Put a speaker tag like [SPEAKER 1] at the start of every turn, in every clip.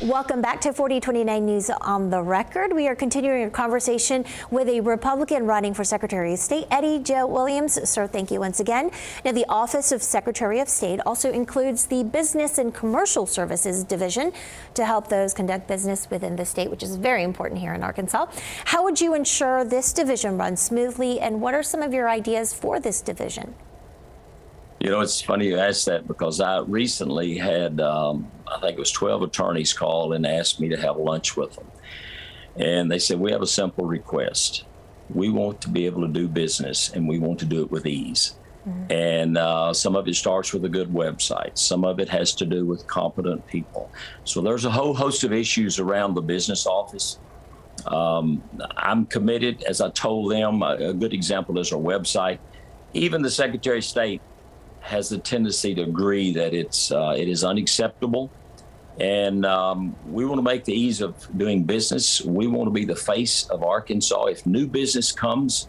[SPEAKER 1] Welcome back to 4029 News on the Record. We are continuing a conversation with a Republican running for Secretary of State, Eddie Joe Williams. Sir, thank you once again. Now, the Office of Secretary of State also includes the Business and Commercial Services Division to help those conduct business within the state, which is very important here in Arkansas. How would you ensure this division runs smoothly, and what are some of your ideas for this division?
[SPEAKER 2] You know, it's funny you asked that because I recently had, I think it was 12 attorneys call and asked me to have lunch with them. And they said, we have a simple request. We want to be able to do business, and we want to do it with ease. And some of it starts with a good website. Some of it has to do with competent people. So there's a whole host of issues around the business office. I'm committed, as I told them. A good example is our website. Even the Secretary of State has a tendency to agree that it is unacceptable. And we want to make the ease of doing business. We want to be the face of Arkansas. If new business comes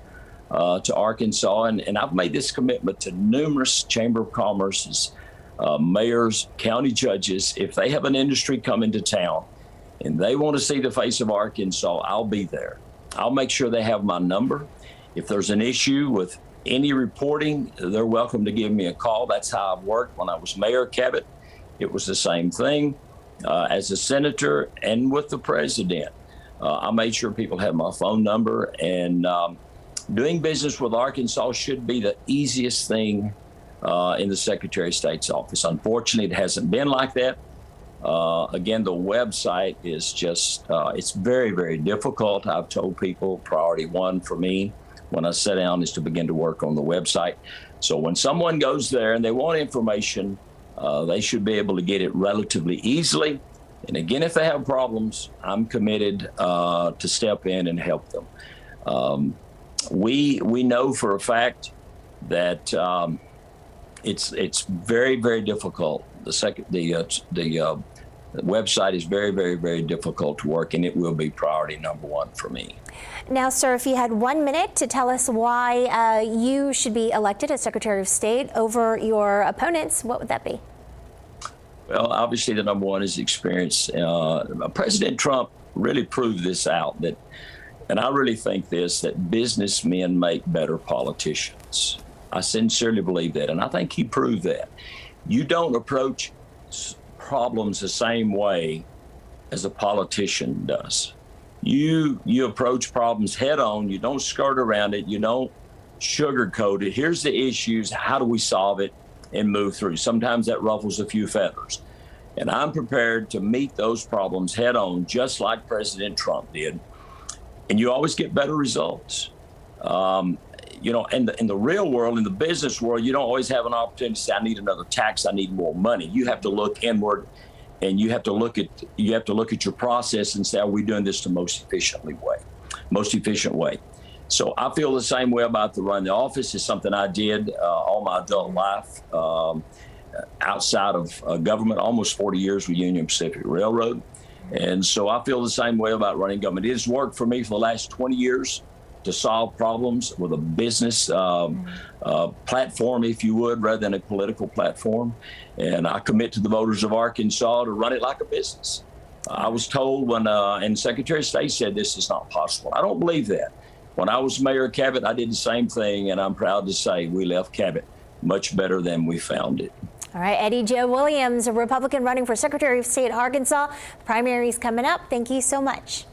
[SPEAKER 2] to Arkansas, and I've made this commitment to numerous Chamber of Commerce's mayors, county judges, if they have an industry come into town and they want to see the face of Arkansas, I'll be there. I'll make sure they have my number. If there's an issue with any reporting, they're welcome to give me a call. That's how I've worked. When I was Mayor of Cabot, it was the same thing. As a senator and with the president, I made sure people had my phone number. And doing business with Arkansas should be the easiest thing in the Secretary of State's office. Unfortunately, it hasn't been like that. Again, the website is just, it's very, very difficult. I've told people priority one for me when I sit down is to begin to work on the website. So when someone goes there and they want information, they should be able to get it relatively easily. And again, if they have problems, I'm committed to step in and help them. We know for a fact that it's very, very difficult. The website is very, very, very difficult to work, and it will be priority number one for me.
[SPEAKER 1] Now, sir, if you had 1 minute to tell us why you should be elected as Secretary of State over your opponents, what would that be?
[SPEAKER 2] Well, obviously, the number one is experience. President Trump really proved this out, and I really think this, that businessmen make better politicians. I sincerely believe that, and I think he proved that. You don't approach problems the same way as a politician does. You approach problems head on. You don't skirt around it. You don't sugarcoat it. Here's the issues. How do we solve it and move through? Sometimes that ruffles a few feathers. And I'm prepared to meet those problems head on, just like President Trump did. And you always get better results. You know, in the real world, in the business world, you don't always have an opportunity to say, I need another tax, I need more money. You have to look inward, and you have to look at your process and say, are we doing this the most efficient way? So I feel the same way about the run the office. Is something I did all my adult life outside of government, almost 40 years with Union Pacific Railroad. And so I feel the same way about running government. It has worked for me for the last 20 years. To solve problems with a business platform, if you would, rather than a political platform. And I commit to the voters of Arkansas to run it like a business. I was told when, and Secretary of State said this is not possible. I don't believe that. When I was Mayor of Cabot, I did the same thing, and I'm proud to say we left Cabot much better than we found it.
[SPEAKER 1] All right, Eddie Joe Williams, a Republican running for Secretary of State, Arkansas. Primaries coming up. Thank you so much.